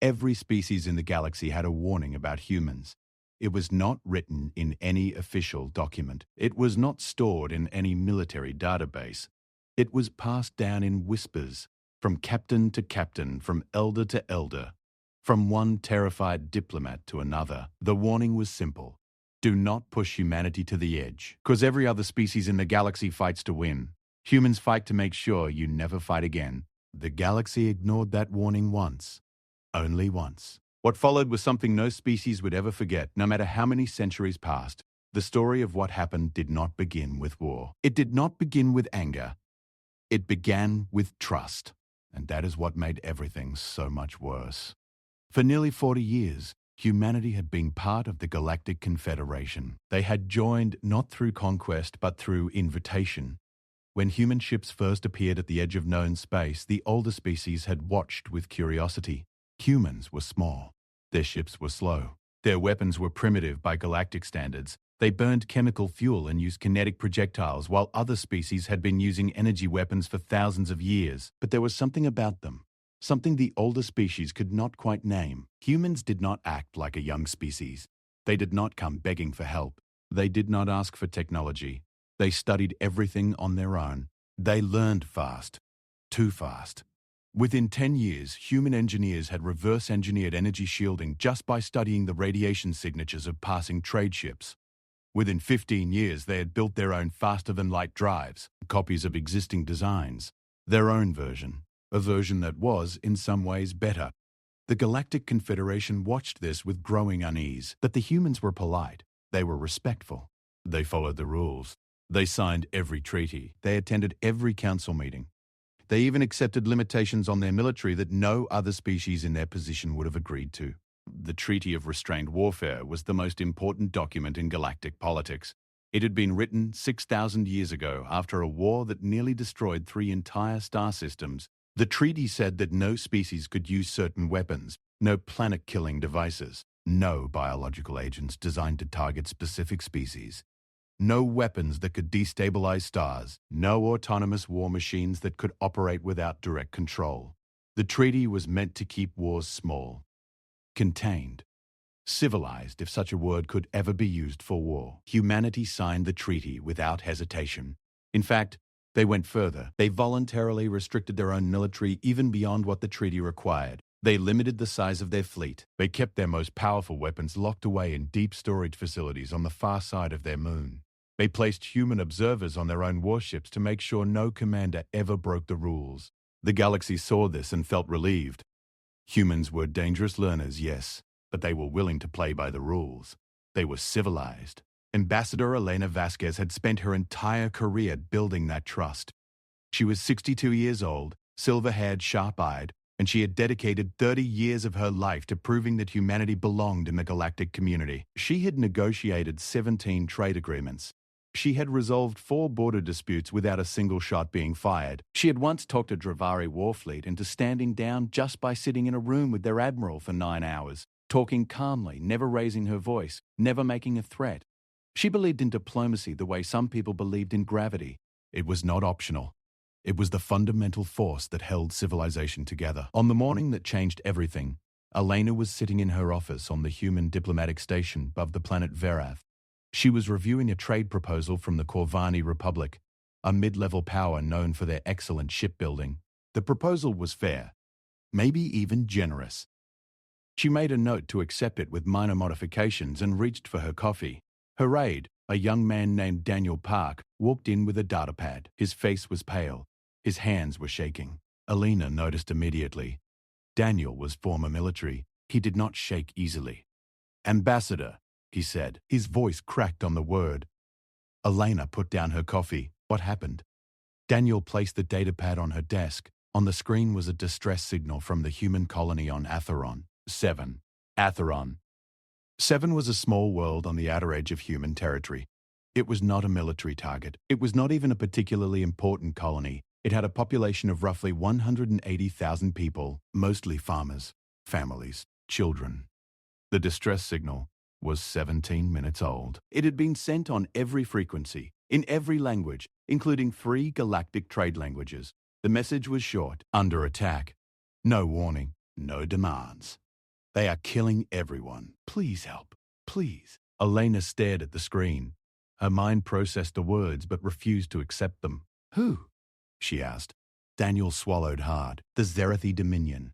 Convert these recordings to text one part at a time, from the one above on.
Every species in the galaxy had a warning about humans. It was not written in any official document. It was not stored in any military database. It was passed down in whispers, from captain to captain, from elder to elder, from one terrified diplomat to another. The warning was simple. Do not push humanity to the edge, because every other species in the galaxy fights to win. Humans fight to make sure you never fight again. The galaxy ignored that warning once. Only once. What followed was something no species would ever forget, no matter how many centuries passed. The story of what happened did not begin with war. It did not begin with anger. It began with trust. And that is what made everything so much worse. For nearly 40 years, humanity had been part of the Galactic Confederation. They had joined not through conquest, but through invitation. When human ships first appeared at the edge of known space, the older species had watched with curiosity. Humans were small. Their ships were slow. Their weapons were primitive by galactic standards. They burned chemical fuel and used kinetic projectiles, while other species had been using energy weapons for thousands of years. But there was something about them, something the older species could not quite name. Humans did not act like a young species. They did not come begging for help. They did not ask for technology. They studied everything on their own. They learned fast. Too fast. Within 10 years, human engineers had reverse-engineered energy shielding just by studying the radiation signatures of passing trade ships. Within 15 years, they had built their own faster-than-light drives, copies of existing designs, their own version, a version that was, in some ways, better. The Galactic Confederation watched this with growing unease, but the humans were polite. They were respectful. They followed the rules. They signed every treaty. They attended every council meeting. They even accepted limitations on their military that no other species in their position would have agreed to. The Treaty of Restraint Warfare was the most important document in galactic politics. It had been written 6,000 years ago after a war that nearly destroyed 3 entire star systems. The treaty said that no species could use certain weapons, no planet-killing devices, no biological agents designed to target specific species. No weapons that could destabilize stars, no autonomous war machines that could operate without direct control. The treaty was meant to keep wars small, contained, civilized, if such a word could ever be used for war. Humanity signed the treaty without hesitation. In fact, they went further. They voluntarily restricted their own military even beyond what the treaty required. They limited the size of their fleet. They kept their most powerful weapons locked away in deep storage facilities on the far side of their moon. They placed human observers on their own warships to make sure no commander ever broke the rules. The galaxy saw this and felt relieved. Humans were dangerous learners, yes, but they were willing to play by the rules. They were civilized. Ambassador Elena Vasquez had spent her entire career building that trust. She was 62 years old, silver-haired, sharp-eyed, and she had dedicated 30 years of her life to proving that humanity belonged in the galactic community. She had negotiated 17 trade agreements. She had resolved 4 border disputes without a single shot being fired. She had once talked a Dravari warfleet into standing down just by sitting in a room with their admiral for 9 hours, talking calmly, never raising her voice, never making a threat. She believed in diplomacy the way some people believed in gravity. It was not optional. It was the fundamental force that held civilization together. On the morning that changed everything, Elena was sitting in her office on the human diplomatic station above the planet Verath. She was reviewing a trade proposal from the Corvani Republic, a mid-level power known for their excellent shipbuilding. The proposal was fair, maybe even generous. She made a note to accept it with minor modifications and reached for her coffee. Her aide, a young man named Daniel Park, walked in with a datapad. His face was pale. His hands were shaking. Elena noticed immediately. Daniel was former military. He did not shake easily. "Ambassador," he said. His voice cracked on the word. Elena put down her coffee. What happened? Daniel placed the datapad on her desk. On the screen was a distress signal from the human colony on Atheron. 7. Atheron. 7 was a small world on the outer edge of human territory. It was not a military target. It was not even a particularly important colony. It had a population of roughly 180,000 people, mostly farmers, families, children. The distress signal was 17 minutes old. It had been sent on every frequency, in every language, including 3 galactic trade languages. The message was short: under attack. No warning, no demands. They are killing everyone. Please help. Please. Elena stared at the screen. Her mind processed the words but refused to accept them. Who? She asked. Daniel swallowed hard. The Zerathi Dominion.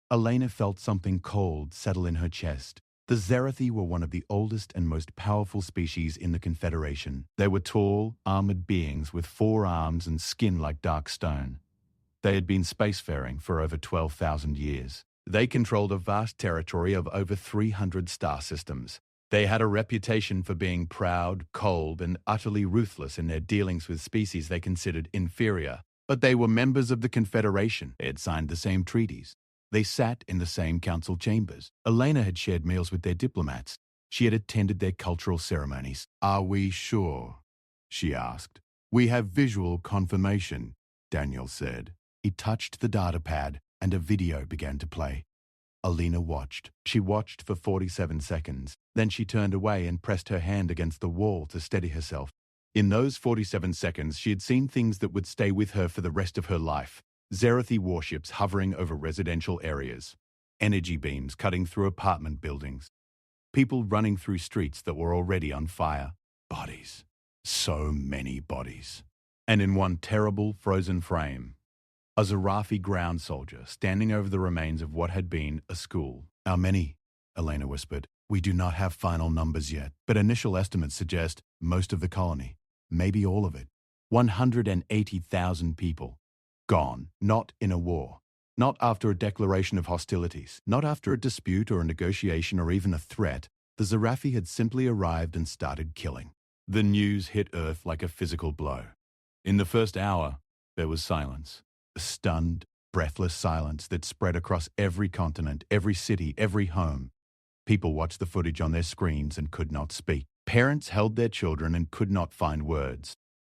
Elena felt something cold settle in her chest. The Zerathi were one of the oldest and most powerful species in the Confederation. They were tall, armored beings with 4 arms and skin like dark stone. They had been spacefaring for over 12,000 years. They controlled a vast territory of over 300 star systems. They had a reputation for being proud, cold, and utterly ruthless in their dealings with species they considered inferior. But they were members of the Confederation. They had signed the same treaties. They sat in the same council chambers. Elena had shared meals with their diplomats. She had attended their cultural ceremonies. Are we sure? She asked. We have visual confirmation, Daniel said. He touched the data pad and a video began to play. Elena watched. She watched for 47 seconds. Then she turned away and pressed her hand against the wall to steady herself. In those 47 seconds, she had seen things that would stay with her for the rest of her life. Zerathi warships hovering over residential areas. Energy beams cutting through apartment buildings. People running through streets that were already on fire. Bodies. So many bodies. And in one terrible frozen frame, a Zerathi ground soldier standing over the remains of what had been a school. How many? Elena whispered. We do not have final numbers yet, but initial estimates suggest most of the colony. Maybe all of it. 180,000 people. Gone. Not in a war. Not after a declaration of hostilities. Not after a dispute or a negotiation or even a threat. The Zerathi had simply arrived and started killing. The news hit Earth like a physical blow. In the first hour, there was silence. A stunned, breathless silence that spread across every continent, every city, every home. People watched the footage on their screens and could not speak. Parents held their children and could not find words.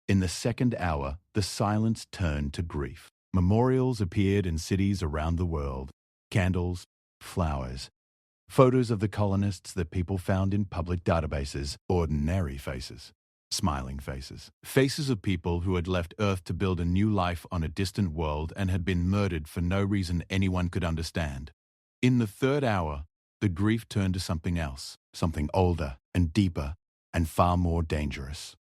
In the second hour, the silence turned to grief. Memorials appeared in cities around the world. Candles, flowers, photos of the colonists that people found in public databases, ordinary faces. Smiling faces. Faces of people who had left Earth to build a new life on a distant world and had been murdered for no reason anyone could understand. In the third hour, the grief turned to something else, something older and deeper and far more dangerous.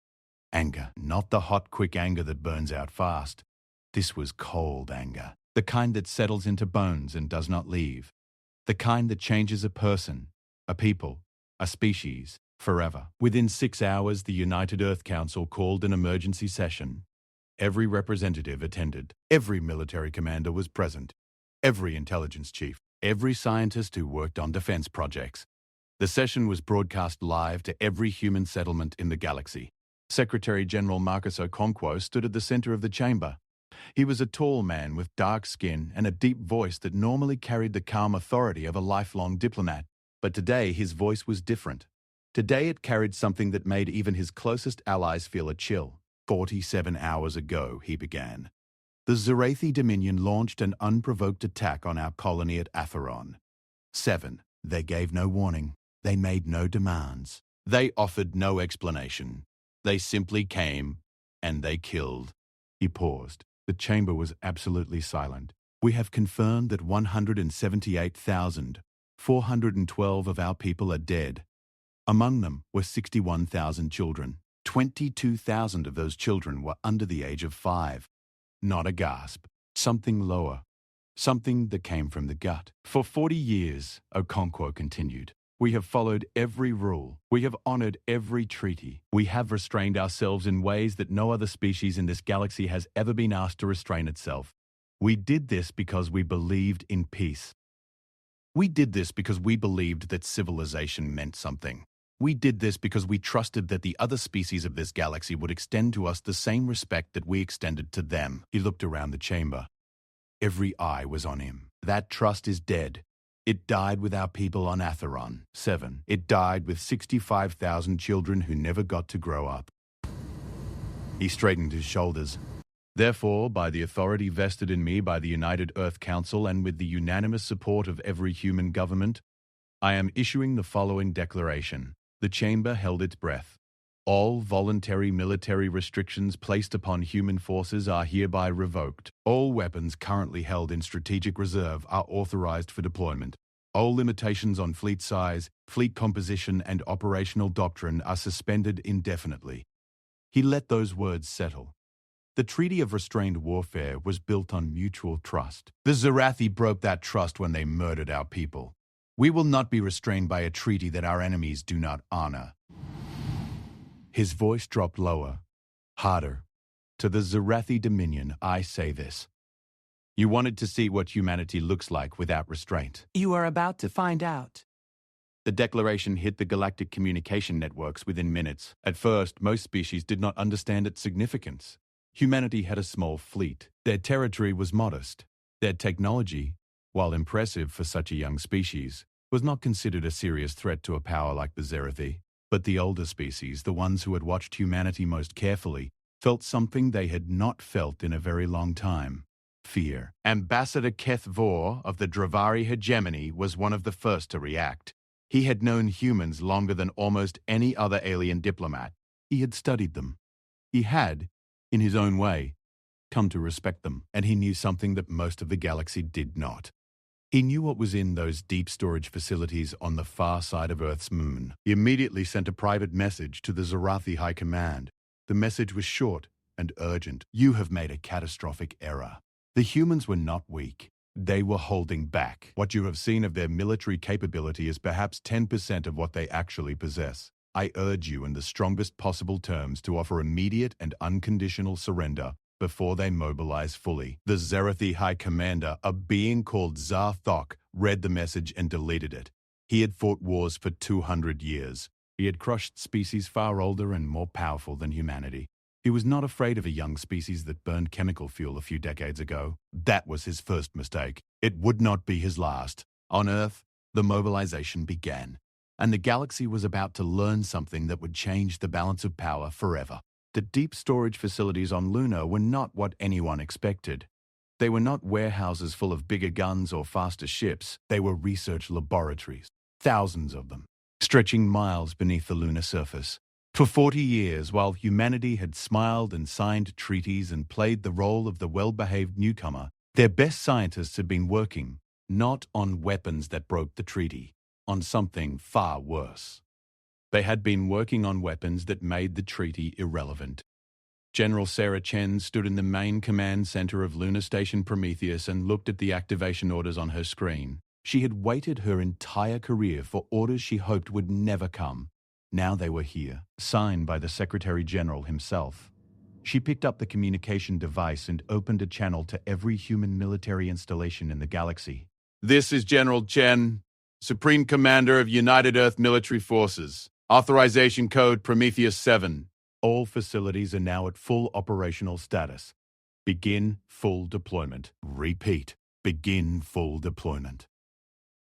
Anger. Not the hot, quick anger that burns out fast. This was cold anger. The kind that settles into bones and does not leave. The kind that changes a person, a people, a species, forever. Within 6 hours, the United Earth Council called an emergency session. Every representative attended. Every military commander was present. Every intelligence chief. Every scientist who worked on defense projects. The session was broadcast live to every human settlement in the galaxy. Secretary General Marcus Okonkwo stood at the center of the chamber. He was a tall man with dark skin and a deep voice that normally carried the calm authority of a lifelong diplomat. But today his voice was different. Today it carried something that made even his closest allies feel a chill. 47 hours ago, he began. The Zerathi Dominion launched an unprovoked attack on our colony at Atheron. 7. They gave no warning. They made no demands. They offered no explanation. They simply came, and they killed. He paused. The chamber was absolutely silent. We have confirmed that 178,412 of our people are dead. Among them were 61,000 children. 22,000 of those children were under the age of 5. Not a gasp. Something lower. Something that came from the gut. For 40 years, Okonkwo continued, we have followed every rule. We have honored every treaty. We have restrained ourselves in ways that no other species in this galaxy has ever been asked to restrain itself. We did this because we believed in peace. We did this because we believed that civilization meant something. We did this because we trusted that the other species of this galaxy would extend to us the same respect that we extended to them. He looked around the chamber. Every eye was on him. That trust is dead. It died with our people on Atheron. 7. It died with 65,000 children who never got to grow up. He straightened his shoulders. Therefore, by the authority vested in me by the United Earth Council and with the unanimous support of every human government, I am issuing the following declaration. The chamber held its breath. All voluntary military restrictions placed upon human forces are hereby revoked. All weapons currently held in strategic reserve are authorized for deployment. All limitations on fleet size, fleet composition, and operational doctrine are suspended indefinitely. He let those words settle. The Treaty of Restrained Warfare was built on mutual trust. The Zarathi broke that trust when they murdered our people. We will not be restrained by a treaty that our enemies do not honor. His voice dropped lower, harder. To the Zarathi Dominion, I say this. You wanted to see what humanity looks like without restraint. You are about to find out. The declaration hit the galactic communication networks within minutes. At first, most species did not understand its significance. Humanity had a small fleet. Their territory was modest. Their technology, while impressive for such a young species, was not considered a serious threat to a power like the Zarathi. But the older species, the ones who had watched humanity most carefully, felt something they had not felt in a very long time. Fear. Ambassador Keth Vor of the Dravari hegemony was one of the first to react. He had known humans longer than almost any other alien diplomat. He had studied them. He had, in his own way, come to respect them, and he knew something that most of the galaxy did not. He knew what was in those deep storage facilities on the far side of Earth's moon. He immediately sent a private message to the Zarathi High Command. The message was short and urgent. You have made a catastrophic error. The humans were not weak. They were holding back. What you have seen of their military capability is perhaps 10% of what they actually possess. I urge you in the strongest possible terms to offer immediate and unconditional surrender before they mobilize fully. The Zarathi High Commander, a being called Zarthok, read the message and deleted it. He had fought wars for 200 years. He had crushed species far older and more powerful than humanity. He was not afraid of a young species that burned chemical fuel a few decades ago. That was his first mistake. It would not be his last. On Earth, the mobilization began, and the galaxy was about to learn something that would change the balance of power forever. The deep storage facilities on Luna were not what anyone expected. They were not warehouses full of bigger guns or faster ships. They were research laboratories, thousands of them, stretching miles beneath the lunar surface. For 40 years, while humanity had smiled and signed treaties and played the role of the well-behaved newcomer, their best scientists had been working, not on weapons that broke the treaty, on something far worse. They had been working on weapons that made the treaty irrelevant. General Sarah Chen stood in the main command center of Lunar Station Prometheus and looked at the activation orders on her screen. She had waited her entire career for orders she hoped would never come. Now they were here, signed by the Secretary General himself. She picked up the communication device and opened a channel to every human military installation in the galaxy. This is General Chen, Supreme Commander of United Earth Military Forces. Authorization code Prometheus 7. All facilities are now at full operational status. Begin full deployment. Repeat. Begin full deployment.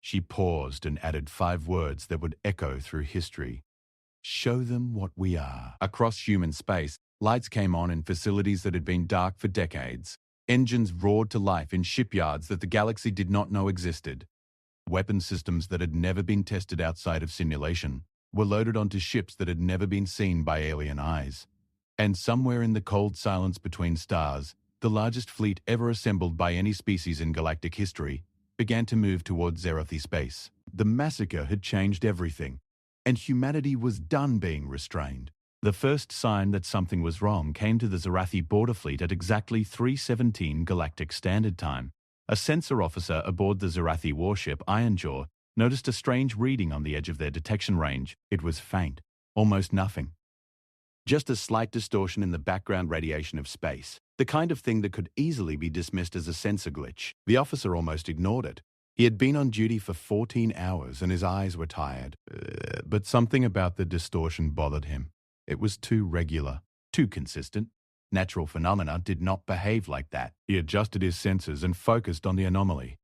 She paused and added 5 words that would echo through history. Show them what we are. Across human space, lights came on in facilities that had been dark for decades. Engines roared to life in shipyards that the galaxy did not know existed. Weapon systems that had never been tested outside of simulation were loaded onto ships that had never been seen by alien eyes. And somewhere in the cold silence between stars, the largest fleet ever assembled by any species in galactic history began to move towards Zarathi space. The massacre had changed everything, and humanity was done being restrained. The first sign that something was wrong came to the Zarathi border fleet at exactly 3:17 Galactic Standard Time. A sensor officer aboard the Zarathi warship Ironjaw noticed a strange reading on the edge of their detection range. It was faint, almost nothing. Just a slight distortion in the background radiation of space, the kind of thing that could easily be dismissed as a sensor glitch. The officer almost ignored it. He had been on duty for 14 hours and his eyes were tired. But something about the distortion bothered him. It was too regular, too consistent. Natural phenomena did not behave like that. He adjusted his senses and focused on the anomaly.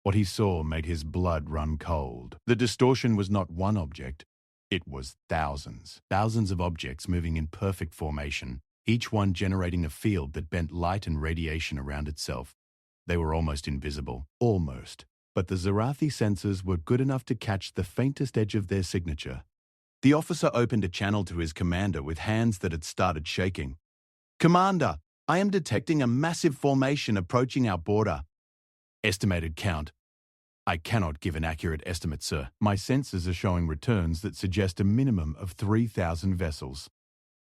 What he saw made his blood run cold. The distortion was not one object. It was thousands. Thousands of objects moving in perfect formation, each one generating a field that bent light and radiation around itself. They were almost invisible. Almost. But the Zarathi sensors were good enough to catch the faintest edge of their signature. The officer opened a channel to his commander with hands that had started shaking. "Commander, I am detecting a massive formation approaching our border. Estimated count, I cannot give an accurate estimate, sir. My sensors are showing returns that suggest a minimum of 3,000 vessels.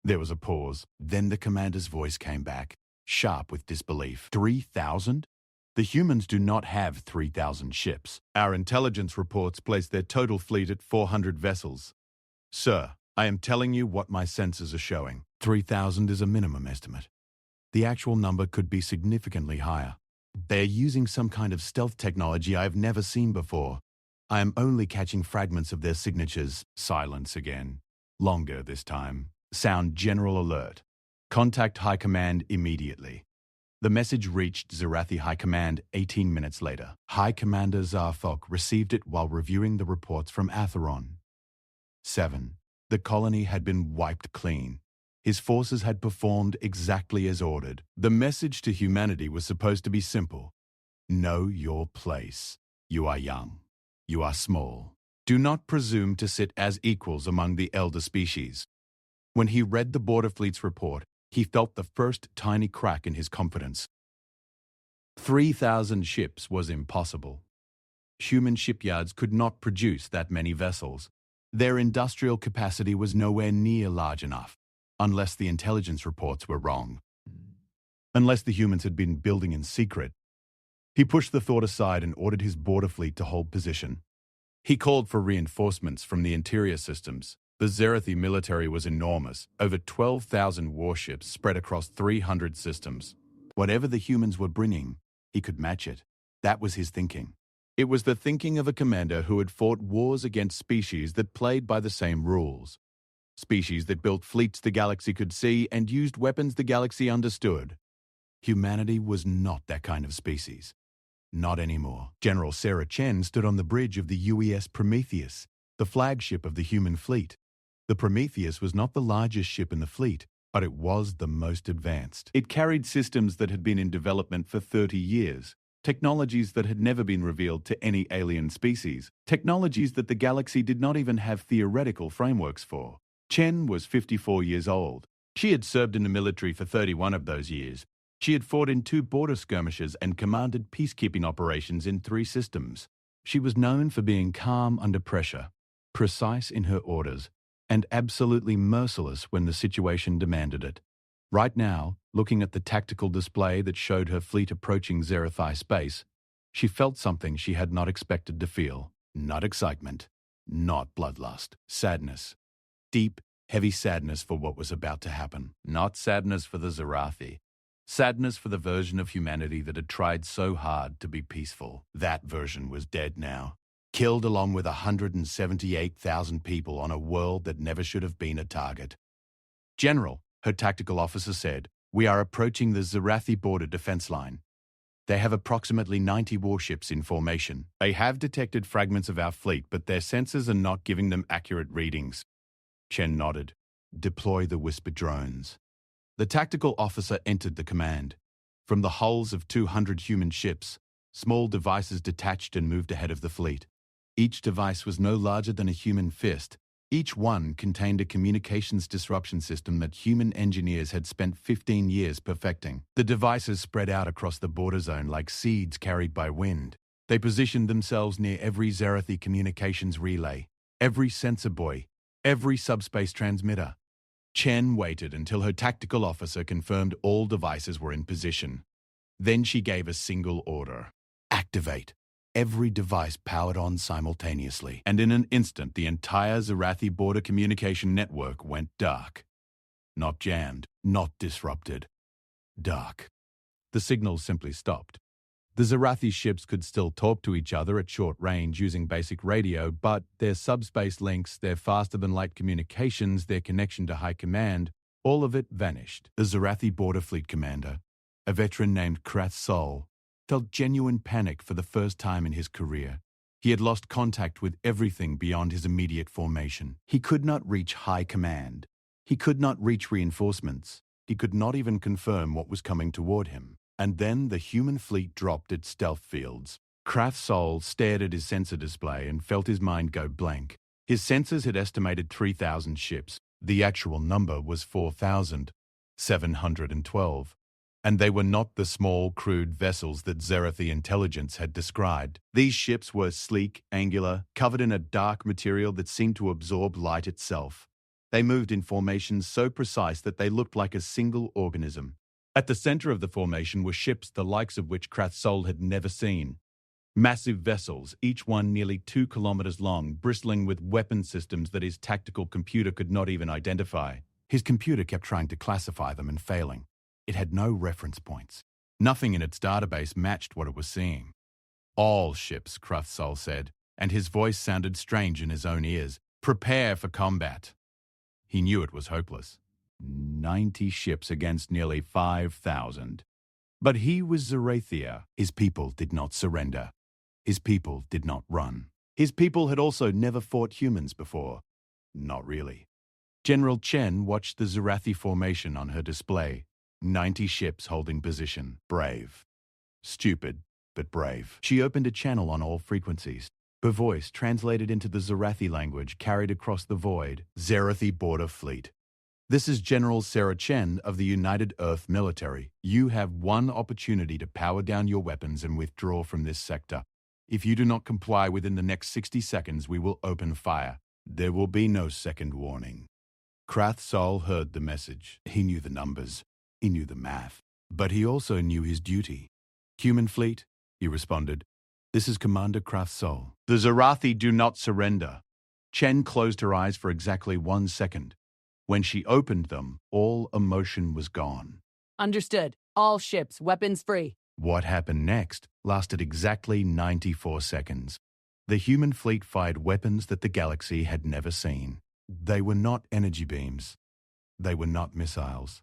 There was a pause. Then the commander's voice came back, sharp with disbelief. 3,000? The humans do not have 3,000 ships. Our intelligence reports place their total fleet at 400 vessels. Sir, I am telling you what my sensors are showing. 3,000 is a minimum estimate. The actual number could be significantly higher. They are using some kind of stealth technology I have never seen before. I am only catching fragments of their signatures. Silence again. Longer this time. Sound general alert. Contact High Command immediately. The message reached Zarathi High Command 18 minutes later. High Commander Zarthok received it while reviewing the reports from Atheron. 7. The colony had been wiped clean. His forces had performed exactly as ordered. The message to humanity was supposed to be simple. Know your place. You are young. You are small. Do not presume to sit as equals among the elder species. When he read the Border Fleet's report, he felt the first tiny crack in his confidence. 3,000 ships was impossible. Human shipyards could not produce that many vessels. Their industrial capacity was nowhere near large enough, unless the intelligence reports were wrong. Unless the humans had been building in secret. He pushed the thought aside and ordered his border fleet to hold position. He called for reinforcements from the interior systems. The Zarathi military was enormous, over 12,000 warships spread across 300 systems. Whatever the humans were bringing, he could match it. That was his thinking. It was the thinking of a commander who had fought wars against species that played by the same rules. Species that built fleets the galaxy could see and used weapons the galaxy understood. Humanity was not that kind of species. Not anymore. General Sarah Chen stood on the bridge of the UES Prometheus, the flagship of the human fleet. The Prometheus was not the largest ship in the fleet, but it was the most advanced. It carried systems that had been in development for 30 years, technologies that had never been revealed to any alien species, technologies that the galaxy did not even have theoretical frameworks for. Chen was 54 years old. She had served in the military for 31 of those years. She had fought in 2 border skirmishes and commanded peacekeeping operations in 3 systems. She was known for being calm under pressure, precise in her orders, and absolutely merciless when the situation demanded it. Right now, looking at the tactical display that showed her fleet approaching Zarathi space, she felt something she had not expected to feel. Not excitement, not bloodlust, sadness. Deep, heavy sadness for what was about to happen. Not sadness for the Zarathi. Sadness for the version of humanity that had tried so hard to be peaceful. That version was dead now. Killed along with 178,000 people on a world that never should have been a target. General, her tactical officer said, we are approaching the Zarathi border defense line. They have approximately 90 warships in formation. They have detected fragments of our fleet, but their sensors are not giving them accurate readings. Chen nodded. Deploy the whisper drones. The tactical officer entered the command. From the hulls of 200 human ships, small devices detached and moved ahead of the fleet. Each device was no larger than a human fist. Each one contained a communications disruption system that human engineers had spent 15 years perfecting. The devices spread out across the border zone like seeds carried by wind. They positioned themselves near every Zarathi communications relay, every sensor buoy, every subspace transmitter. Chen waited until her tactical officer confirmed all devices were in position. Then she gave a single order. Activate. Every device powered on simultaneously, and in an instant the entire Zarathi border communication network went dark. Not jammed, not disrupted. Dark. The signals simply stopped. The Zarathi ships could still talk to each other at short range using basic radio, but their subspace links, their faster-than-light communications, their connection to high command, all of it vanished. The Zarathi border fleet commander, a veteran named Krath Sol, felt genuine panic for the first time in his career. He had lost contact with everything beyond his immediate formation. He could not reach high command. He could not reach reinforcements. He could not even confirm what was coming toward him. And then the human fleet dropped its stealth fields. Krath Sol stared at his sensor display and felt his mind go blank. His sensors had estimated 3,000 ships. The actual number was 4,712. And they were not the small, crude vessels that Zerathi intelligence had described. These ships were sleek, angular, covered in a dark material that seemed to absorb light itself. They moved in formations so precise that they looked like a single organism. At the center of the formation were ships the likes of which Krath'Sol had never seen. Massive vessels, each one nearly 2 kilometers long, bristling with weapon systems that his tactical computer could not even identify. His computer kept trying to classify them and failing. It had no reference points. Nothing in its database matched what it was seeing. All ships, Krath'Sol said, and his voice sounded strange in his own ears. Prepare for combat. He knew it was hopeless. 90 ships against nearly 5,000. But he was Zerathia. His people did not surrender. His people did not run. His people had also never fought humans before. Not really. General Chen watched the Zerathi formation on her display. 90 ships holding position. Brave. Stupid, but brave. She opened a channel on all frequencies. Her voice, translated into the Zerathi language, carried across the void. Zerathi Border Fleet. This is General Sarah Chen of the United Earth Military. You have one opportunity to power down your weapons and withdraw from this sector. If you do not comply within the next 60 seconds, we will open fire. There will be no second warning. Krath'Sol heard the message. He knew the numbers. He knew the math. But he also knew his duty. Human fleet, he responded. This is Commander Krath'Sol. The Zerathi do not surrender. Chen closed her eyes for exactly 1 second. When she opened them, all emotion was gone. Understood. All ships, weapons free. What happened next lasted exactly 94 seconds. The human fleet fired weapons that the galaxy had never seen. They were not energy beams. They were not missiles.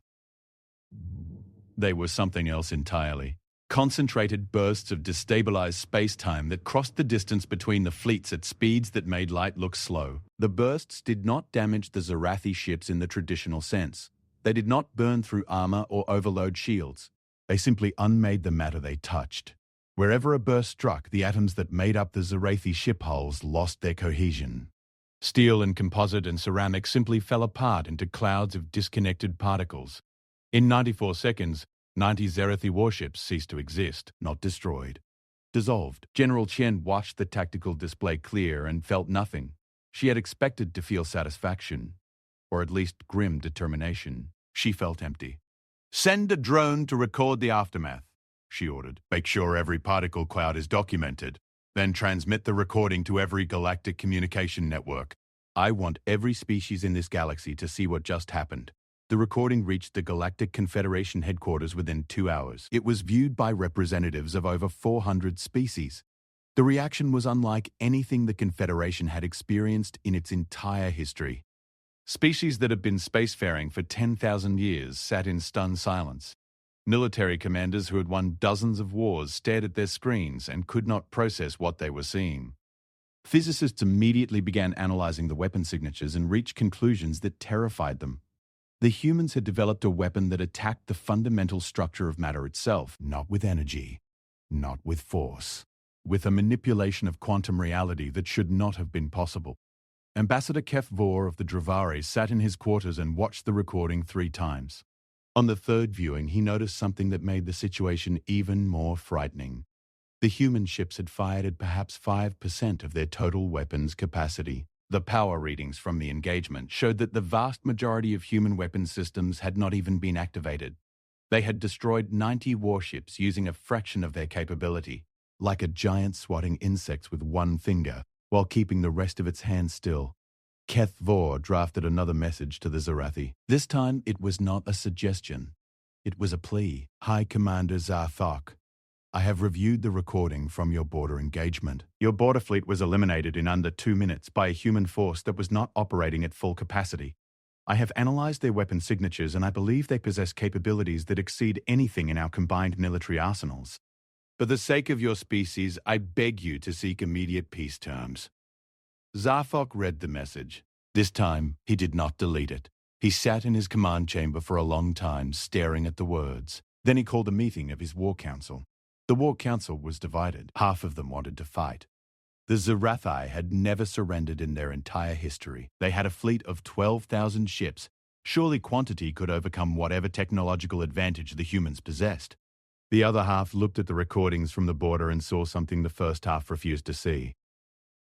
They were something else entirely. Concentrated bursts of destabilized space-time that crossed the distance between the fleets at speeds that made light look slow. The bursts did not damage the Zerathi ships in the traditional sense. They did not burn through armor or overload shields. They simply unmade the matter they touched. Wherever a burst struck, the atoms that made up the Zerathi ship hulls lost their cohesion. Steel and composite and ceramic simply fell apart into clouds of disconnected particles. In 94 seconds, 90 Zerathi warships ceased to exist, not destroyed. Dissolved. General Chen watched the tactical display clear and felt nothing. She had expected to feel satisfaction, or at least grim determination. She felt empty. Send a drone to record the aftermath, she ordered. Make sure every particle cloud is documented. Then transmit the recording to every galactic communication network. I want every species in this galaxy to see what just happened. The recording reached the Galactic Confederation headquarters within 2 hours. It was viewed by representatives of over 400 species. The reaction was unlike anything the Confederation had experienced in its entire history. Species that had been spacefaring for 10,000 years sat in stunned silence. Military commanders who had won dozens of wars stared at their screens and could not process what they were seeing. Physicists immediately began analyzing the weapon signatures and reached conclusions that terrified them. The humans had developed a weapon that attacked the fundamental structure of matter itself, not with energy, not with force, with a manipulation of quantum reality that should not have been possible. Ambassador HFY of the Dravari sat in his quarters and watched the recording 3 times. On the third viewing, he noticed something that made the situation even more frightening. The human ships had fired at perhaps 5% of their total weapons capacity. The power readings from the engagement showed that the vast majority of human weapon systems had not even been activated. They had destroyed 90 warships using a fraction of their capability, like a giant swatting insects with one finger, while keeping the rest of its hands still. HFY drafted another message to the Zerathi. This time, it was not a suggestion. It was a plea. High Commander Zarthok, I have reviewed the recording from your border engagement. Your border fleet was eliminated in under 2 minutes by a human force that was not operating at full capacity. I have analyzed their weapon signatures and I believe they possess capabilities that exceed anything in our combined military arsenals. For the sake of your species, I beg you to seek immediate peace terms. Zarthok read the message. This time, he did not delete it. He sat in his command chamber for a long time, staring at the words. Then he called a meeting of his war council. The war council was divided. Half of them wanted to fight. The Zerathi had never surrendered in their entire history. They had a fleet of 12,000 ships, Surely quantity could overcome whatever technological advantage the humans possessed. The other half looked at the recordings from the border and saw something the first half refused to see.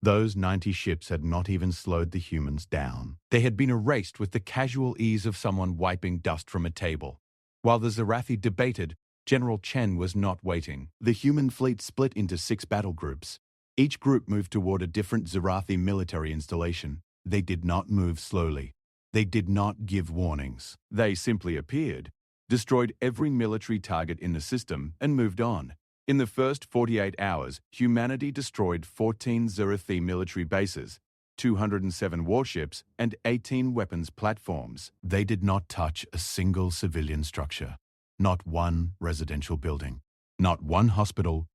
Those 90 ships had not even slowed the humans down. They had been erased with the casual ease of someone wiping dust from a table. While the Zarathi debated, General Chen was not waiting. The human fleet split into 6 battle groups. Each group moved toward a different Zarathi military installation. They did not move slowly. They did not give warnings. They simply appeared, destroyed every military target in the system, and moved on. In the first 48 hours, humanity destroyed 14 Zarathi military bases, 207 warships, and 18 weapons platforms. They did not touch a single civilian structure. Not one residential building. Not one hospital.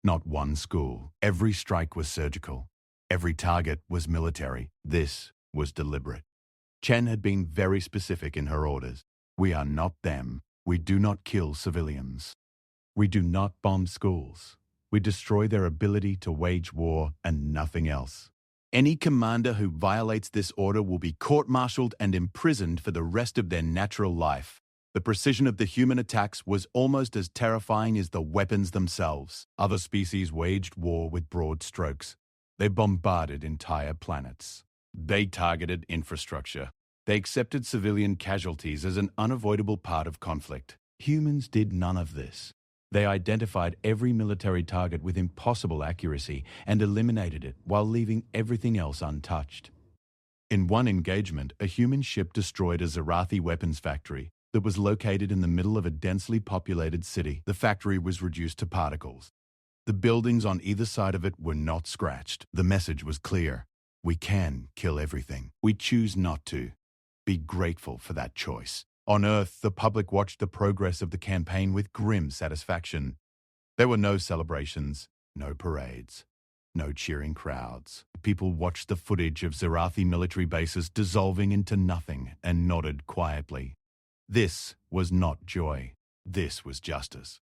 Not one school. Every strike was surgical. Every target was military. This was deliberate. Chen had been very specific in her orders. We are not them. We do not kill civilians. We do not bomb schools. We destroy their ability to wage war and nothing else. Any commander who violates this order will be court-martialed and imprisoned for the rest of their natural life. The precision of the human attacks was almost as terrifying as the weapons themselves. Other species waged war with broad strokes. They bombarded entire planets. They targeted infrastructure. They accepted civilian casualties as an unavoidable part of conflict. Humans did none of this. They identified every military target with impossible accuracy and eliminated it while leaving everything else untouched. In one engagement, a human ship destroyed a Zarathi weapons factory that was located in the middle of a densely populated city. The factory was reduced to particles. The buildings on either side of it were not scratched. The message was clear. We can kill everything. We choose not to. Be grateful for that choice. On Earth, the public watched the progress of the campaign with grim satisfaction. There were no celebrations, no parades, no cheering crowds. People watched the footage of Zarathi military bases dissolving into nothing and nodded quietly. This was not joy. This was justice.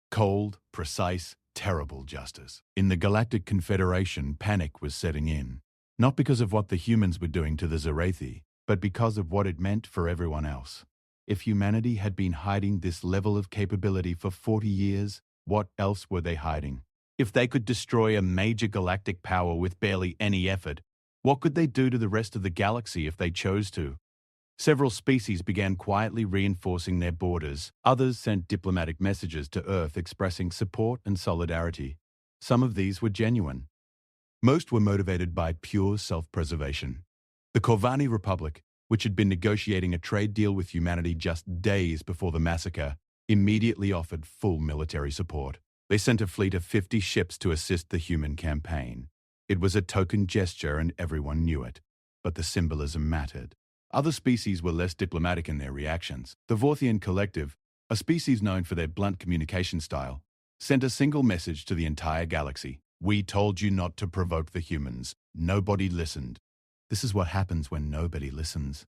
Cold, precise, terrible justice. In the Galactic Confederation, panic was setting in. Not because of what the humans were doing to the Zarathi, but because of what it meant for everyone else. If humanity had been hiding this level of capability for 40 years, what else were they hiding? If they could destroy a major galactic power with barely any effort, what could they do to the rest of the galaxy if they chose to? Several species began quietly reinforcing their borders. Others sent diplomatic messages to Earth expressing support and solidarity. Some of these were genuine. Most were motivated by pure self-preservation. The Corvani Republic, which had been negotiating a trade deal with humanity just days before the massacre, immediately offered full military support. They sent a fleet of 50 ships to assist the human campaign. It was a token gesture and everyone knew it, but the symbolism mattered. Other species were less diplomatic in their reactions. The Vorthian Collective, a species known for their blunt communication style, sent a single message to the entire galaxy. We told you not to provoke the humans. Nobody listened. This is what happens when nobody listens.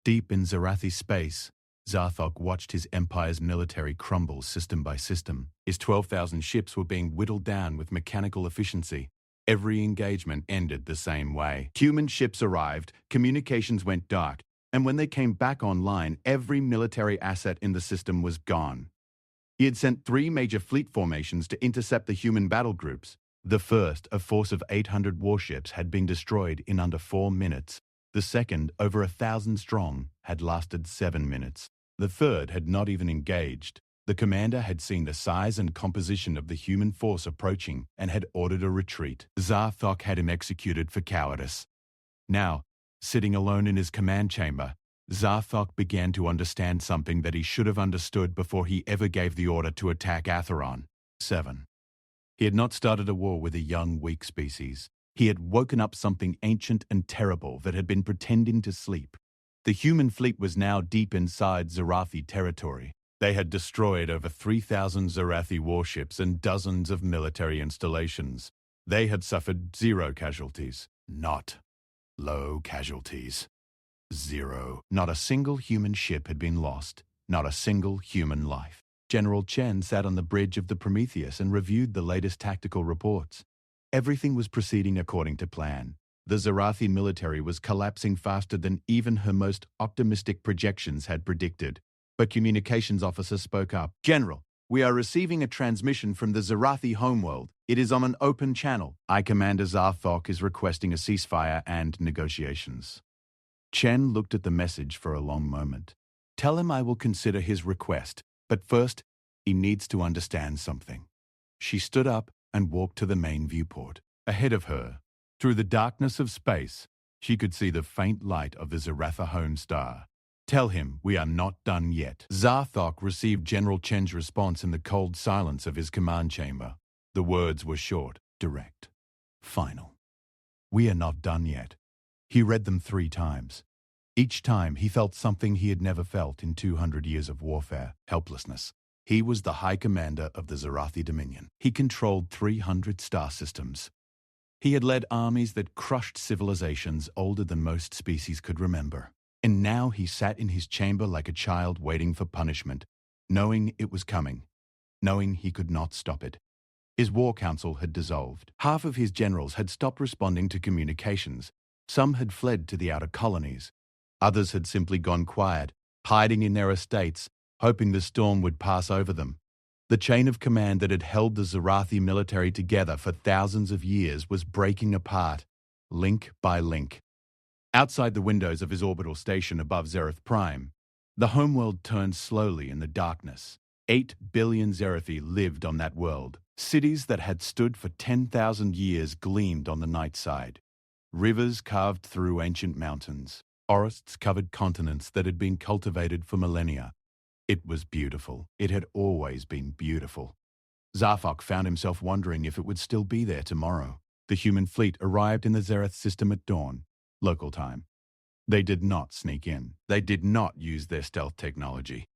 Deep in Zarathi space, Zarthok watched his empire's military crumble system by system. His 12,000 ships were being whittled down with mechanical efficiency. Every engagement ended the same way. Human ships arrived, communications went dark, and when they came back online, every military asset in the system was gone. He had sent 3 major fleet formations to intercept the human battle groups. The first, a force of 800 warships, had been destroyed in under 4 minutes. The second, over 1,000 strong, had lasted 7 minutes. The third had not even engaged. The commander had seen the size and composition of the human force approaching and had ordered a retreat. Zarthok had him executed for cowardice. Now, sitting alone in his command chamber, Zarthok began to understand something that he should have understood before he ever gave the order to attack Atheron. 7. He had not started a war with a young, weak species. He had woken up something ancient and terrible that had been pretending to sleep. The human fleet was now deep inside Zarathi territory. They had destroyed over 3,000 Zarathi warships and dozens of military installations. They had suffered 0 casualties. Not low casualties. 0. Not a single human ship had been lost. Not a single human life. General Chen sat on the bridge of the Prometheus and reviewed the latest tactical reports. Everything was proceeding according to plan. The Zarathi military was collapsing faster than even her most optimistic projections had predicted. But communications officer spoke up. "General, we are receiving a transmission from the Zarathi homeworld. It is on an open channel. I Commander Zarthok is requesting a ceasefire and negotiations." Chen looked at the message for a long moment. "Tell him I will consider his request, but first, he needs to understand something." She stood up and walked to the main viewport. Ahead of her, through the darkness of space, she could see the faint light of the Zaratha home star. "Tell him we are not done yet." Zarthok received General Chen's response in the cold silence of his command chamber. The words were short, direct, final. "We are not done yet." He read them 3 times. Each time he felt something he had never felt in 200 years of warfare: helplessness. He was the High Commander of the Zarathi Dominion. He controlled 300 star systems. He had led armies that crushed civilizations older than most species could remember. And now he sat in his chamber like a child waiting for punishment, knowing it was coming, knowing he could not stop it. His war council had dissolved. Half of his generals had stopped responding to communications. Some had fled to the outer colonies. Others had simply gone quiet, hiding in their estates, hoping the storm would pass over them. The chain of command that had held the Zarathi military together for thousands of years was breaking apart, link by link. Outside the windows of his orbital station above Zereth Prime, the homeworld turned slowly in the darkness. 8 billion Zerathi lived on that world. Cities that had stood for 10,000 years gleamed on the night side. Rivers carved through ancient mountains. Forests covered continents that had been cultivated for millennia. It was beautiful. It had always been beautiful. Zarthok found himself wondering if it would still be there tomorrow. The human fleet arrived in the Zereth system at dawn, local time. They did not sneak in. They did not use their stealth technology.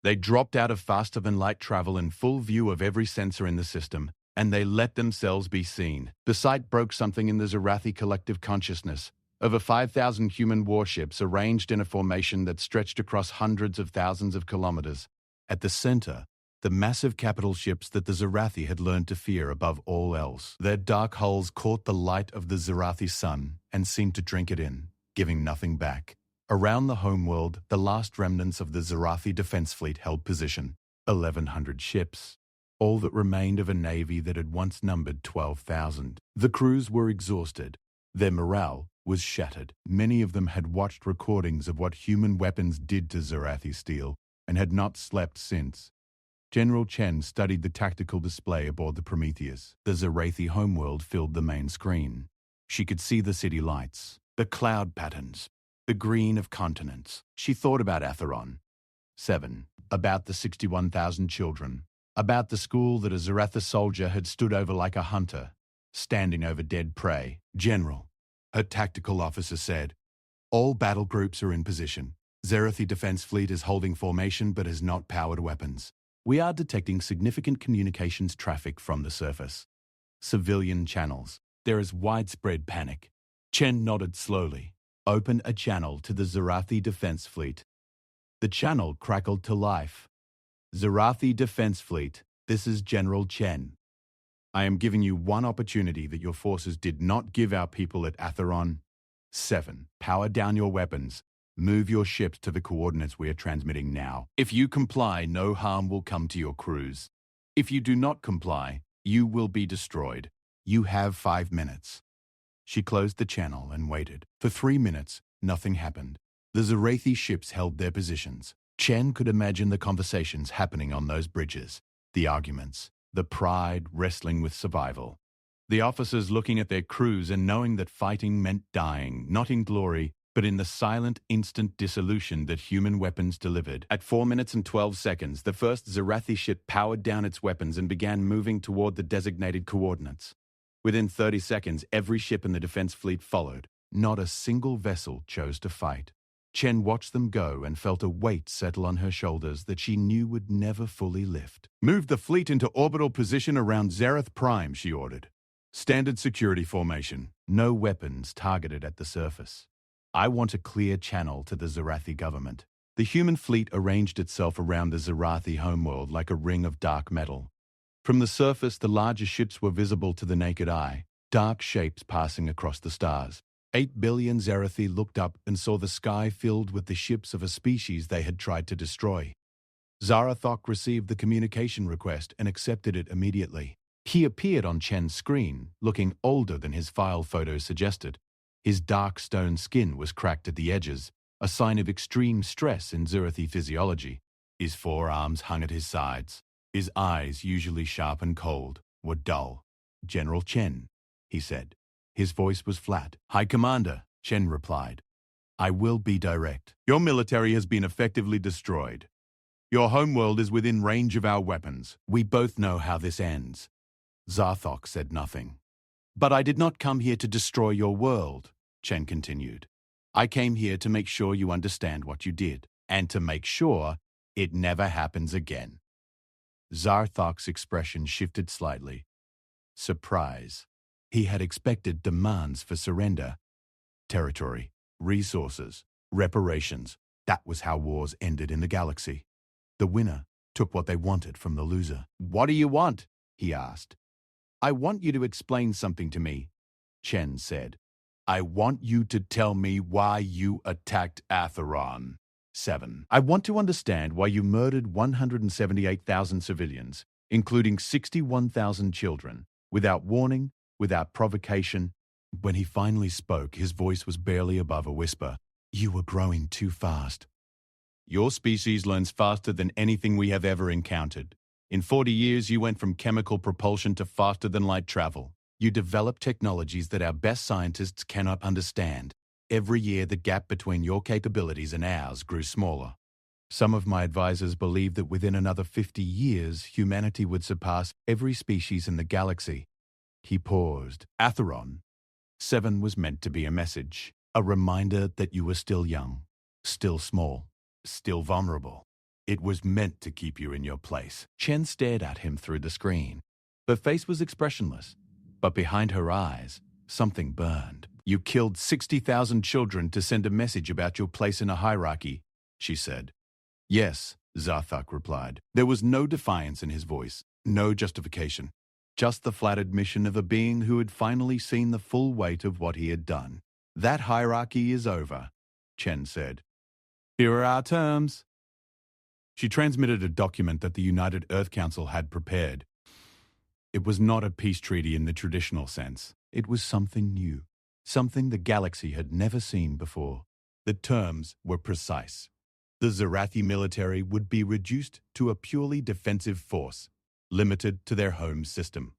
They dropped out of faster-than-light travel in full view of every sensor in the system, and they let themselves be seen. The sight broke something in the Zarathi collective consciousness. Over 5,000 human warships arranged in a formation that stretched across hundreds of thousands of kilometers. At the center, the massive capital ships that the Zarathi had learned to fear above all else. Their dark hulls caught the light of the Zarathi sun and seemed to drink it in, giving nothing back. Around the homeworld, the last remnants of the Zarathi defense fleet held position. 1,100 ships, all that remained of a navy that had once numbered 12,000. The crews were exhausted. Their morale was shattered. Many of them had watched recordings of what human weapons did to Zarathi steel and had not slept since. General Chen studied the tactical display aboard the Prometheus. The Zarathi homeworld filled the main screen. She could see the city lights, the cloud patterns, the green of continents. She thought about Atheron. 7. About the 61,000 children. About the school that a Zaratha soldier had stood over like a hunter, standing over dead prey. "General," her tactical officer said, "all battle groups are in position. Zerathi Defense Fleet is holding formation but has not powered weapons. We are detecting significant communications traffic from the surface. Civilian channels. There is widespread panic." Chen nodded slowly. "Open a channel to the Zarathi Defense Fleet." The channel crackled to life. "Zarathi Defense Fleet, this is General Chen. I am giving you one opportunity that your forces did not give our people at Atheron. 7. Power down your weapons. Move your ships to the coordinates we are transmitting now. If you comply, no harm will come to your crews. If you do not comply, you will be destroyed. You have 5 minutes." She closed the channel and waited. For 3 minutes, nothing happened. The Zarathi ships held their positions. Chen could imagine the conversations happening on those bridges, the arguments, the pride wrestling with survival. The officers looking at their crews and knowing that fighting meant dying, not in glory, but in the silent, instant dissolution that human weapons delivered. At 4 minutes and 12 seconds, the first Zarathi ship powered down its weapons and began moving toward the designated coordinates. Within 30 seconds, every ship in the defense fleet followed. Not a single vessel chose to fight. Chen watched them go and felt a weight settle on her shoulders that she knew would never fully lift. "Move the fleet into orbital position around Zereth Prime," she ordered. "Standard security formation. No weapons targeted at the surface. I want a clear channel to the Zarathi government." The human fleet arranged itself around the Zarathi homeworld like a ring of dark metal. From the surface, the larger ships were visible to the naked eye, dark shapes passing across the stars. 8 billion Zerathi looked up and saw the sky filled with the ships of a species they had tried to destroy. Zarathok received the communication request and accepted it immediately. He appeared on Chen's screen, looking older than his file photos suggested. His dark stone skin was cracked at the edges, a sign of extreme stress in Zerathi physiology. His forearms hung at his sides. His eyes, usually sharp and cold, were dull. "General Chen," he said. His voice was flat. "High Commander," Chen replied. "I will be direct. Your military has been effectively destroyed. Your homeworld is within range of our weapons. We both know how this ends." Zarthok said nothing. "But I did not come here to destroy your world," Chen continued. "I came here to make sure you understand what you did, and to make sure it never happens again." Zarthok's expression shifted slightly. Surprise. He had expected demands for surrender. Territory, resources, reparations. That was how wars ended in the galaxy. The winner took what they wanted from the loser. "What do you want?" he asked. "I want you to explain something to me," Chen said. "I want you to tell me why you attacked Atheron. 7. I want to understand why you murdered 178,000 civilians, including 61,000 children, without warning, without provocation." When he finally spoke, his voice was barely above a whisper. "You were growing too fast. Your species learns faster than anything we have ever encountered. In 40 years, you went from chemical propulsion to faster-than-light travel. You developed technologies that our best scientists cannot understand. Every year, the gap between your capabilities and ours grew smaller. Some of my advisors believe that within another 50 years, humanity would surpass every species in the galaxy." He paused. "Atheron 7 was meant to be a message, a reminder that you were still young, still small, still vulnerable. It was meant to keep you in your place." Chen stared at him through the screen. Her face was expressionless, but behind her eyes, something burned. "You killed 60,000 children to send a message about your place in a hierarchy," she said. "Yes," Zarthak replied. There was no defiance in his voice, no justification, just the flat admission of a being who had finally seen the full weight of what he had done. "That hierarchy is over," Chen said. "Here are our terms." She transmitted a document that the United Earth Council had prepared. It was not a peace treaty in the traditional sense. It was something new, something the galaxy had never seen before. The terms were precise. The Zerathi military would be reduced to a purely defensive force, limited to their home system.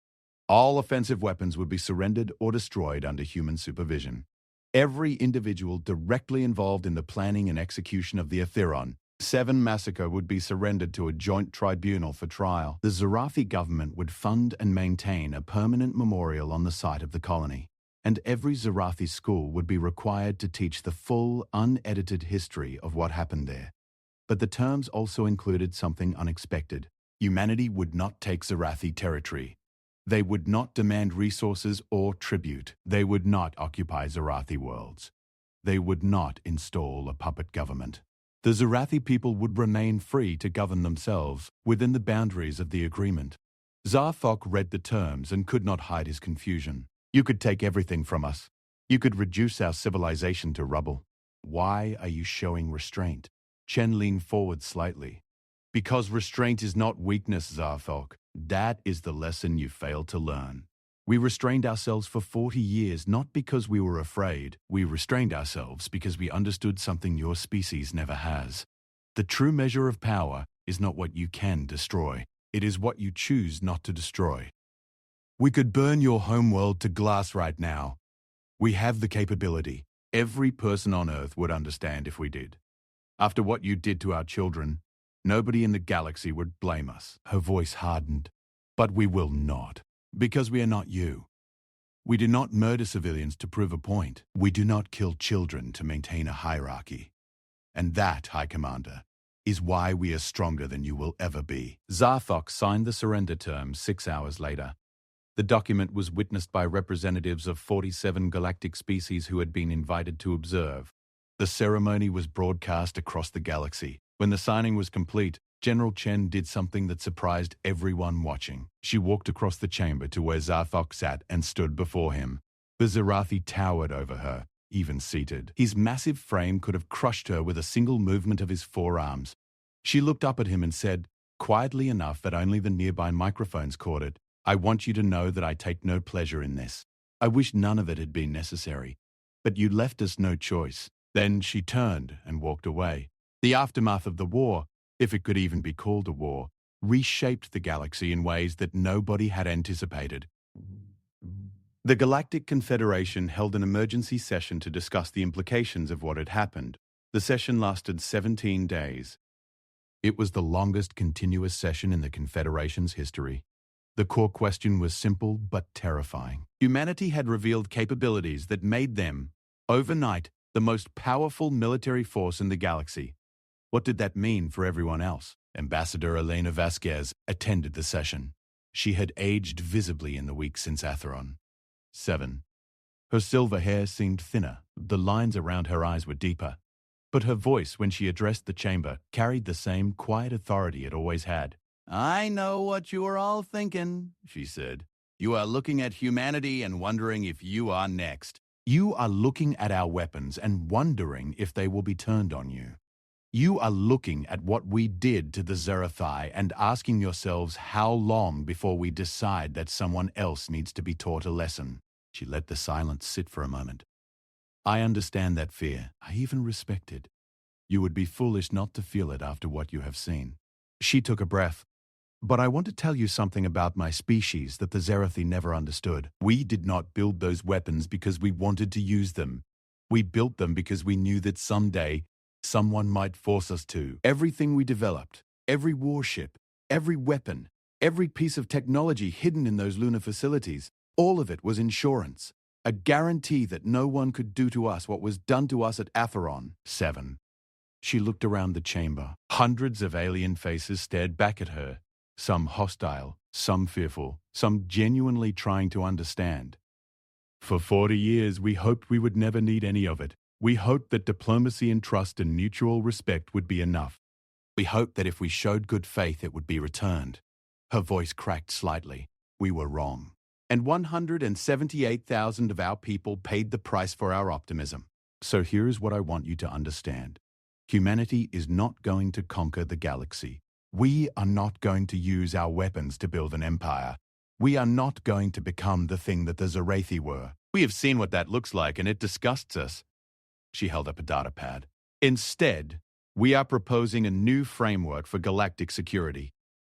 All offensive weapons would be surrendered or destroyed under human supervision. Every individual directly involved in the planning and execution of the Atheron 7 massacre would be surrendered to a joint tribunal for trial. The Zerathi government would fund and maintain a permanent memorial on the site of the colony, and every Zerathi school would be required to teach the full, unedited history of what happened there. But the terms also included something unexpected. Humanity would not take Zerathi territory. They would not demand resources or tribute. They would not occupy Zerathi worlds. They would not install a puppet government. The Zerathi people would remain free to govern themselves within the boundaries of the agreement. Zarthok read the terms and could not hide his confusion. "You could take everything from us. You could reduce our civilization to rubble. Why are you showing restraint?" Chen leaned forward slightly. "Because restraint is not weakness, Zarthok. That is the lesson you failed to learn. We restrained ourselves for 40 years not because we were afraid. We restrained ourselves because we understood something your species never has. The true measure of power is not what you can destroy. It is what you choose not to destroy. We could burn your homeworld to glass right now. We have the capability. Every person on Earth would understand if we did. After what you did to our children, nobody in the galaxy would blame us." Her voice hardened. "But we will not. Because we are not you. We do not murder civilians to prove a point. We do not kill children to maintain a hierarchy. And that, High Commander, is why we are stronger than you will ever be." Zarthok signed the surrender terms 6 hours later. The document was witnessed by representatives of 47 galactic species who had been invited to observe. The ceremony was broadcast across the galaxy. When the signing was complete, General Chen did something that surprised everyone watching. She walked across the chamber to where Zarthok sat and stood before him. The Zerathi towered over her, even seated. His massive frame could have crushed her with a single movement of his forearms. She looked up at him and said, quietly enough that only the nearby microphones caught it, "I want you to know that I take no pleasure in this. I wish none of it had been necessary. But you left us no choice." Then she turned and walked away. The aftermath of the war, if it could even be called a war, reshaped the galaxy in ways that nobody had anticipated. The Galactic Confederation held an emergency session to discuss the implications of what had happened. The session lasted 17 days. It was the longest continuous session in the Confederation's history. The core question was simple but terrifying. Humanity had revealed capabilities that made them, overnight, the most powerful military force in the galaxy. What did that mean for everyone else? Ambassador Elena Vasquez attended the session. She had aged visibly in the weeks since Atheron. 7. Her silver hair seemed thinner, the lines around her eyes were deeper. But her voice, when she addressed the chamber, carried the same quiet authority it always had. "I know what you are all thinking," she said. "You are looking at humanity and wondering if you are next. You are looking at our weapons and wondering if they will be turned on you. You are looking at what we did to the Zerathai and asking yourselves how long before we decide that someone else needs to be taught a lesson." She let the silence sit for a moment. "I understand that fear. I even respect it. You would be foolish not to feel it after what you have seen." She took a breath. "But I want to tell you something about my species that the Zerathi never understood. We did not build those weapons because we wanted to use them. We built them because we knew that someday someone might force us to. Everything we developed, every warship, every weapon, every piece of technology hidden in those lunar facilities, all of it was insurance. A guarantee that no one could do to us what was done to us at Atheron." 7. She looked around the chamber. Hundreds of alien faces stared back at her, some hostile, some fearful, some genuinely trying to understand. "For 40 years, we hoped we would never need any of it. We hoped that diplomacy and trust and mutual respect would be enough. We hoped that if we showed good faith, it would be returned." Her voice cracked slightly. "We were wrong. And 178,000 of our people paid the price for our optimism. So here is what I want you to understand. Humanity is not going to conquer the galaxy. We are not going to use our weapons to build an empire. We are not going to become the thing that the Zerathi were. We have seen what that looks like, and it disgusts us." She held up a data pad. "Instead, we are proposing a new framework for galactic security.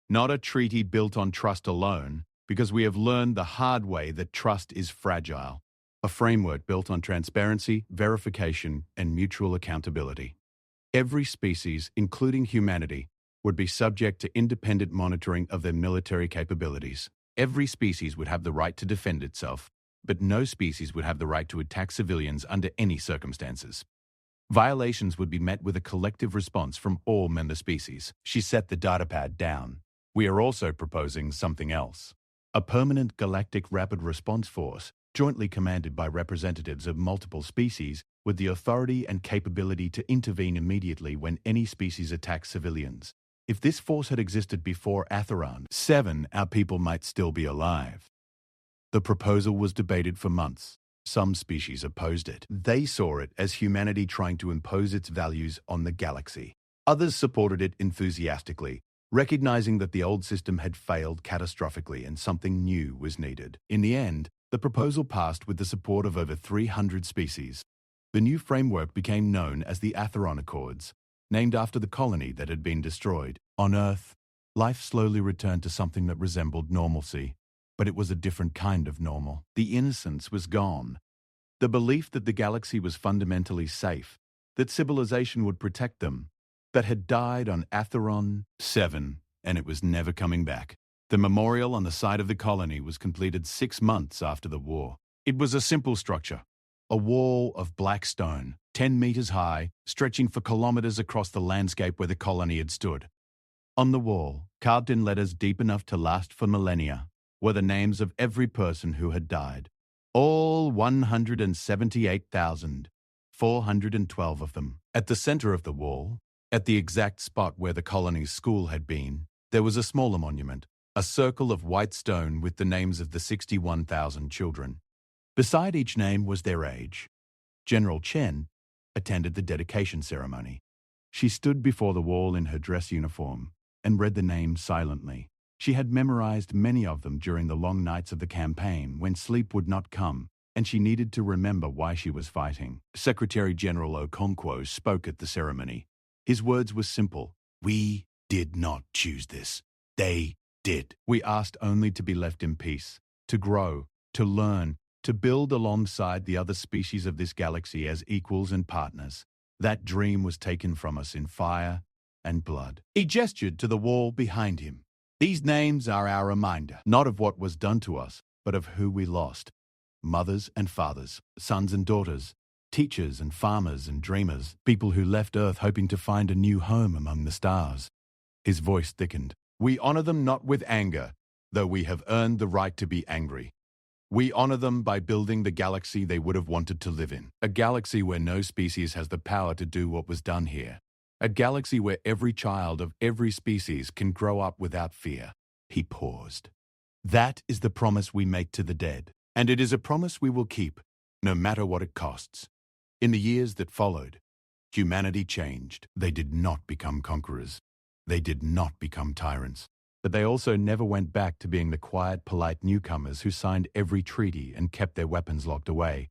Not a treaty built on trust alone, because we have learned the hard way that trust is fragile. A framework built on transparency, verification, and mutual accountability. Every species, including humanity, would be subject to independent monitoring of their military capabilities. Every species would have the right to defend itself, but no species would have the right to attack civilians under any circumstances. Violations would be met with a collective response from all member species." She set the datapad down. "We are also proposing something else. A permanent galactic rapid response force, jointly commanded by representatives of multiple species, with the authority and capability to intervene immediately when any species attacks civilians. If this force had existed before Atheron 7, our people might still be alive." The proposal was debated for months. Some species opposed it. They saw it as humanity trying to impose its values on the galaxy. Others supported it enthusiastically, recognizing that the old system had failed catastrophically and something new was needed. In the end, the proposal passed with the support of over 300 species. The new framework became known as the Atheron Accords, named after the colony that had been destroyed. On Earth, life slowly returned to something that resembled normalcy, but it was a different kind of normal. The innocence was gone. The belief that the galaxy was fundamentally safe, that civilization would protect them, that had died on Atheron 7, and it was never coming back. The memorial on the site of the colony was completed 6 months after the war. It was a simple structure. A wall of black stone, 10 meters high, stretching for kilometers across the landscape where the colony had stood. On the wall, carved in letters deep enough to last for millennia, were the names of every person who had died. All 178,412 of them. At the center of the wall, at the exact spot where the colony's school had been, there was a smaller monument, a circle of white stone with the names of the 61,000 children. Beside each name was their age. General Chen attended the dedication ceremony. She stood before the wall in her dress uniform and read the names silently. She had memorized many of them during the long nights of the campaign when sleep would not come, and she needed to remember why she was fighting. Secretary General Okonkwo spoke at the ceremony. His words were simple. "We did not choose this. They did. We asked only to be left in peace, to grow, to learn, to build alongside the other species of this galaxy as equals and partners. That dream was taken from us in fire and blood." He gestured to the wall behind him. "These names are our reminder, not of what was done to us, but of who we lost. Mothers and fathers, sons and daughters, teachers and farmers and dreamers, people who left Earth hoping to find a new home among the stars." His voice thickened. "We honor them not with anger, though we have earned the right to be angry. We honor them by building the galaxy they would have wanted to live in. A galaxy where no species has the power to do what was done here. A galaxy where every child of every species can grow up without fear." He paused. "That is the promise we make to the dead, and it is a promise we will keep, no matter what it costs." In the years that followed, humanity changed. They did not become conquerors. They did not become tyrants. But they also never went back to being the quiet, polite newcomers who signed every treaty and kept their weapons locked away.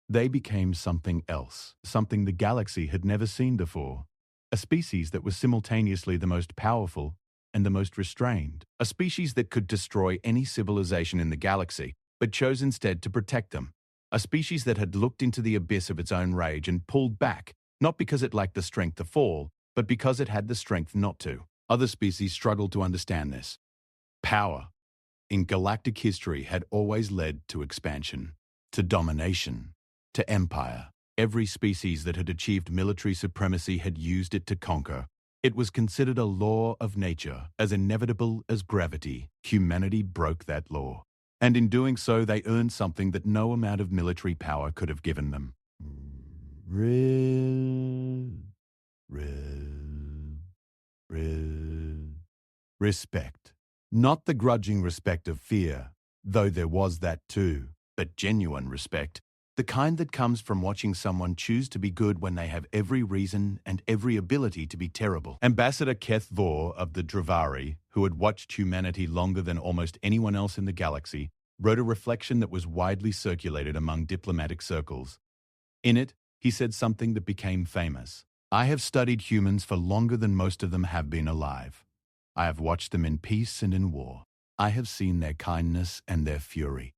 They became something else, something the galaxy had never seen before. A species that was simultaneously the most powerful and the most restrained. A species that could destroy any civilization in the galaxy, but chose instead to protect them. A species that had looked into the abyss of its own rage and pulled back, not because it lacked the strength to fall, but because it had the strength not to. Other species struggled to understand this. Power in galactic history had always led to expansion, to domination, to empire. Every species that had achieved military supremacy had used it to conquer. It was considered a law of nature, as inevitable as gravity. Humanity broke that law. And in doing so, they earned something that no amount of military power could have given them. Respect. Not the grudging respect of fear, though there was that too, but genuine respect. The kind that comes from watching someone choose to be good when they have every reason and every ability to be terrible. Ambassador Keth Vor of the Dravari, who had watched humanity longer than almost anyone else in the galaxy, wrote a reflection that was widely circulated among diplomatic circles. In it, he said something that became famous. "I have studied humans for longer than most of them have been alive. I have watched them in peace and in war. I have seen their kindness and their fury.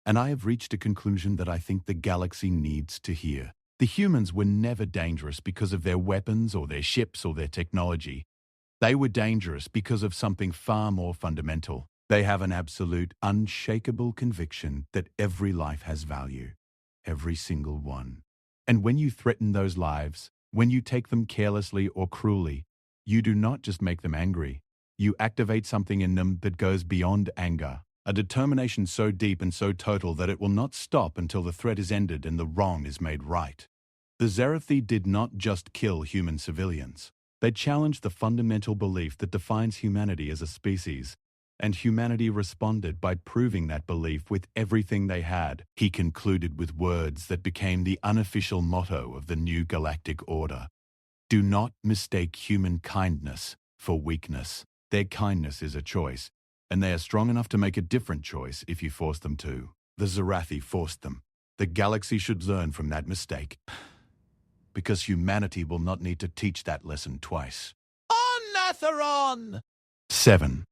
And I have reached a conclusion that I think the galaxy needs to hear. The humans were never dangerous because of their weapons or their ships or their technology. They were dangerous because of something far more fundamental. They have an absolute, unshakable conviction that every life has value. Every single one. And when you threaten those lives, when you take them carelessly or cruelly, you do not just make them angry. You activate something in them that goes beyond anger. A determination so deep and so total that it will not stop until the threat is ended and the wrong is made right. The Zerathi did not just kill human civilians. They challenged the fundamental belief that defines humanity as a species, and humanity responded by proving that belief with everything they had. He concluded with words that became the unofficial motto of the new galactic order. "Do not mistake human kindness for weakness. Their kindness is a choice, and they are strong enough to make a different choice if you force them to. The Zerathi forced them. The galaxy should learn from that mistake, because humanity will not need to teach that lesson twice." On Natharon! 7.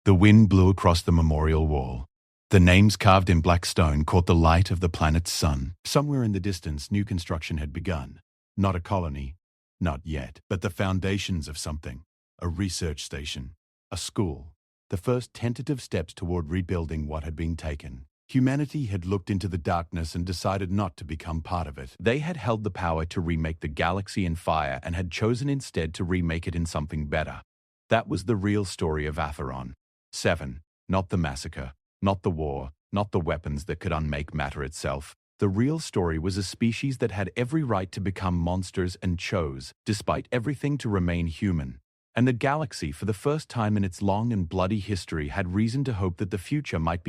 The wind blew across the memorial wall. The names carved in black stone caught the light of the planet's sun. Somewhere in the distance, new construction had begun. Not a colony, not yet, but the foundations of something. A research station, a school. The first tentative steps toward rebuilding what had been taken. Humanity had looked into the darkness and decided not to become part of it. They had held the power to remake the galaxy in fire and had chosen instead to remake it in something better. That was the real story of Atheron. 7. Not the massacre, not the war, not the weapons that could unmake matter itself. The real story was a species that had every right to become monsters and chose, despite everything, to remain human. And the galaxy, for the first time in its long and bloody history, had reason to hope that the future might be